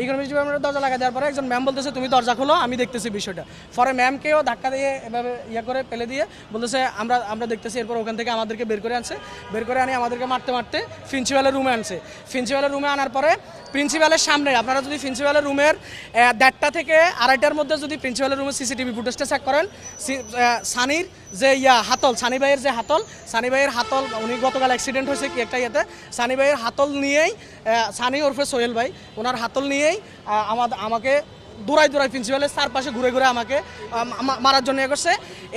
Economics ডিপার্টমেন্টের দরজা লাগাই দেওয়ার পরে একজন ম্যাম বলতেছে তুমি দরজা খোলো, আমি দেখতেছি বিষয়টা। পরে ম্যামকেও ধাক্কা দিয়ে এভাবে করে ফেলে দিয়ে বলতেছে আমরা দেখতেছি। এরপর ওখান থেকে আমাদেরকে বের করে আনছে, বের করে আনি আমাদেরকে মারতে মারতে প্রিন্সিপালের রুমে আনছে। প্রিন্সিপালের রুমে আনার পরে প্রিন্সিপালের সামনে আপনারা যদি প্রিন্সিপালের রুমের 1:30 থেকে 2:30টার মধ্যে যদি প্রিন্সিপালের রুমের সিসিটিভি ফুটেজটা চেক করেন, সানির যে হাতল, সানি ভাইয়ের যে হাতল, সানি ভাইয়ের হাতল, উনি গতকাল অ্যাক্সিডেন্ট হয়েছে কি একটা ইয়েতে, সানি ভাইয়ের হাতল নিয়েই, সানি ওরফে সোহেল ভাই, ওনার হাতল নিয়েই আমাকে দৌড়াই প্রিন্সিপালের চারপাশে ঘুরে ঘুরে আমাকে মারার জন্য ইয়ে করছে।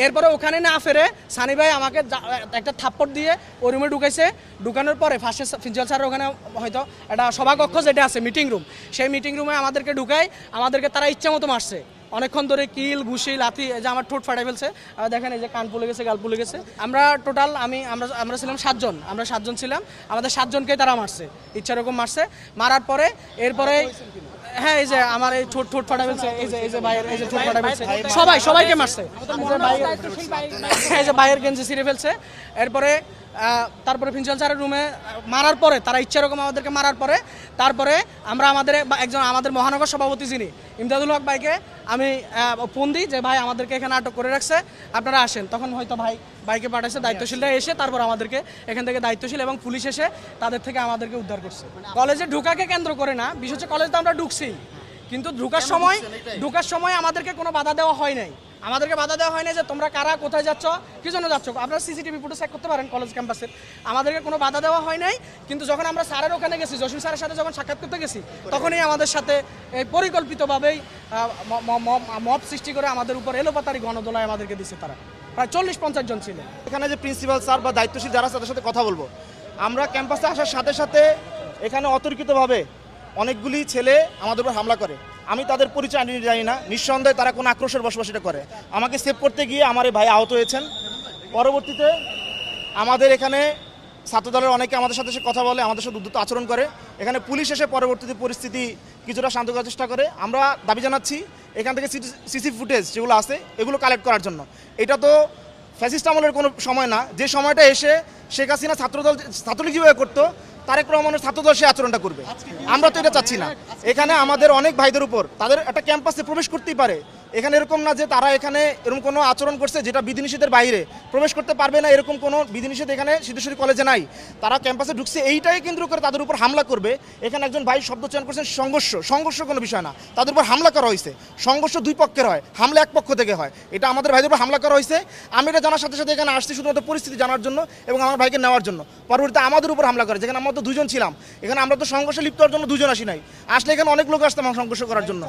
এরপরে ওখানে না ফেরে সানি ভাই আমাকে একটা থাপ্পড় দিয়ে ওই রুমে ঢুকাইছে। ঢুকানোর পরে ফার্স্টে প্রিন্সিপাল স্যার ওখানে হয়তো একটা সভাকক্ষ যেটা আছে মিটিং রুম, সেই মিটিং রুমে আমাদেরকে ঢুকায়, আমাদেরকে তারা ইচ্ছা মতো মারছে অনেকক্ষণ ধরে, কিল ঘুষি লাথি, এই যে আমার ঠোঁট ফাটাই ফেলছে, দেখেন এই যে কান ফুলে গেছে, গাল ফুলে গেছে। আমরা টোটাল আমরা ছিলাম 7 জন, আমরা 7 জন ছিলাম, আমাদের 7 জনকেই তারা মারছে, ইচ্ছা রকম মারছে। মারার পরে এরপরে হ্যাঁ এই যে আমার এই ঠোঁট ফাটা ফেলছে, এই যে ভাইয়ের এই যে ঠোঁট ফাটা ফেলছে, সবাইকে মারছে, এই যে ভাইয়ের গেঞ্জি ছিঁড়ে ফেলছে। এরপরে তারপরে প্রিন্সিপাল স্যারের রুমে মারার পরে তারা ইচ্ছা রকম আমাদেরকে মারার পরে তারপরে আমরা আমাদের মহানগর সভাপতি যিনি ইমদাদুল হক ভাইকে আমি ফোন দিই যে ভাই আমাদেরকে এখানে আটক করে রাখছে, আপনারা আসেন। তখন হয়তো ভাইকে পাঠাইছে, দায়িত্বশীলরা এসে তারপর আমাদেরকে এখান থেকে দায়িত্বশীল এবং পুলিশ এসে তাদের থেকে আমাদেরকে উদ্ধার করছে। কলেজে ঢুকাকে কেন্দ্র করে না, বিশেষ হচ্ছে কলেজে তো আমরা ঢুকছি, কিন্তু ঢুকার সময় আমাদেরকে কোনো বাধা দেওয়া হয় নাই। আমাদেরকে বাধা দেওয়া হয় না যে তোমরা কারা কোথায় যাচ্ছ, কি জন্য যাচ্ছ, আপনারা সিসিটিভি ফুটেজ চেক করতে পারেন কলেজ ক্যাম্পাসের। আমাদেরকে কোনো বাধা দেওয়া হয় নাই, কিন্তু যখন আমরা স্যারের ওখানে গেছি, জসিম স্যারের সাথে যখন সাক্ষাৎ করতে গেছি, তখনই আমাদের সাথে এই পরিকল্পিতভাবেই মব সৃষ্টি করে আমাদের উপর এলোপাতারি গণদোলায় আমাদেরকে দিচ্ছে। তারা প্রায় 40-50 জন ছিল এখানে। যে প্রিন্সিপাল স্যার বা দায়িত্বশীল যারা তাদের সাথে কথা বলবো। আমরা ক্যাম্পাসে আসার সাথে সাথে এখানে অতর্কিতভাবে অনেকগুলি ছেলে আমাদের উপর হামলা করে। আমি তাদের পরিচয় জানি না, নিঃসন্দেহে তারা কোনো আক্রোশের বসবাস এটা করে। আমাকে সেভ করতে গিয়ে আমার এই ভাই আহত হয়েছেন। পরবর্তীতে আমাদের এখানে ছাত্রদলের অনেকে আমাদের সাথে এসে কথা বলে, আমাদের সাথে উদ্ধত আচরণ করে। এখানে পুলিশ এসে পরবর্তীতে পরিস্থিতি কিছুটা শান্ত করার চেষ্টা করে। আমরা দাবি জানাচ্ছি এখান থেকে সিসি ফুটেজ যেগুলো আছে এগুলো কালেক্ট করার জন্য। এটা তো ফ্যাসিস্ট আমলের কোনো সময় না, যে সময়টা এসে শেখ হাসিনা ছাত্রলীগ যেভাবে করতো, তারেক রহমানের ছাত্রদল সে আচরণটা করবে। আমরা তো এটা চাচ্ছি না। এখানে আমাদের অনেক ভাইদের উপর তাদের একটা ক্যাম্পাসে প্রবেশ করতেই পারে, এখানে এরকম না যে তারা এখানে এরকম কোনো আচরণ করছে যেটা বিধিনিষেধের বাইরে, প্রবেশ করতে পারবে না এরকম কোনো বিধিনিষেধ এখানে সিদ্ধেশ্বরী কলেজে নাই। তারা ক্যাম্পাসে ঢুকছে এইটাই কেন্দ্র করে তাদের উপর হামলা করবে। এখানে একজন ভাই শব্দ চয়ন করছেন সংঘর্ষ কোনো বিষয় না, তাদের উপর হামলা করা হয়েছে। সংঘর্ষ দুই পক্ষের হয়, হামলা এক পক্ষ থেকে হয়। এটা আমাদের ভাইদের উপর হামলা করা হয়েছে। আমি এটা জানার সাথে সাথে এখানে আসছি শুধুমাত্র পরিস্থিতি জানার জন্য এবং আমার ভাইকে নেওয়ার জন্য। পরবর্তীতে আমাদের উপর হামলা করে, যেখানে আমরা তো 2 জন ছিলাম। এখানে আমরা তো সংঘর্ষে লিপ্ত হওয়ার জন্য 2 জন আসি নাই, আসলে এখানে অনেক লোক আসতাম সংঘর্ষ করার জন্য।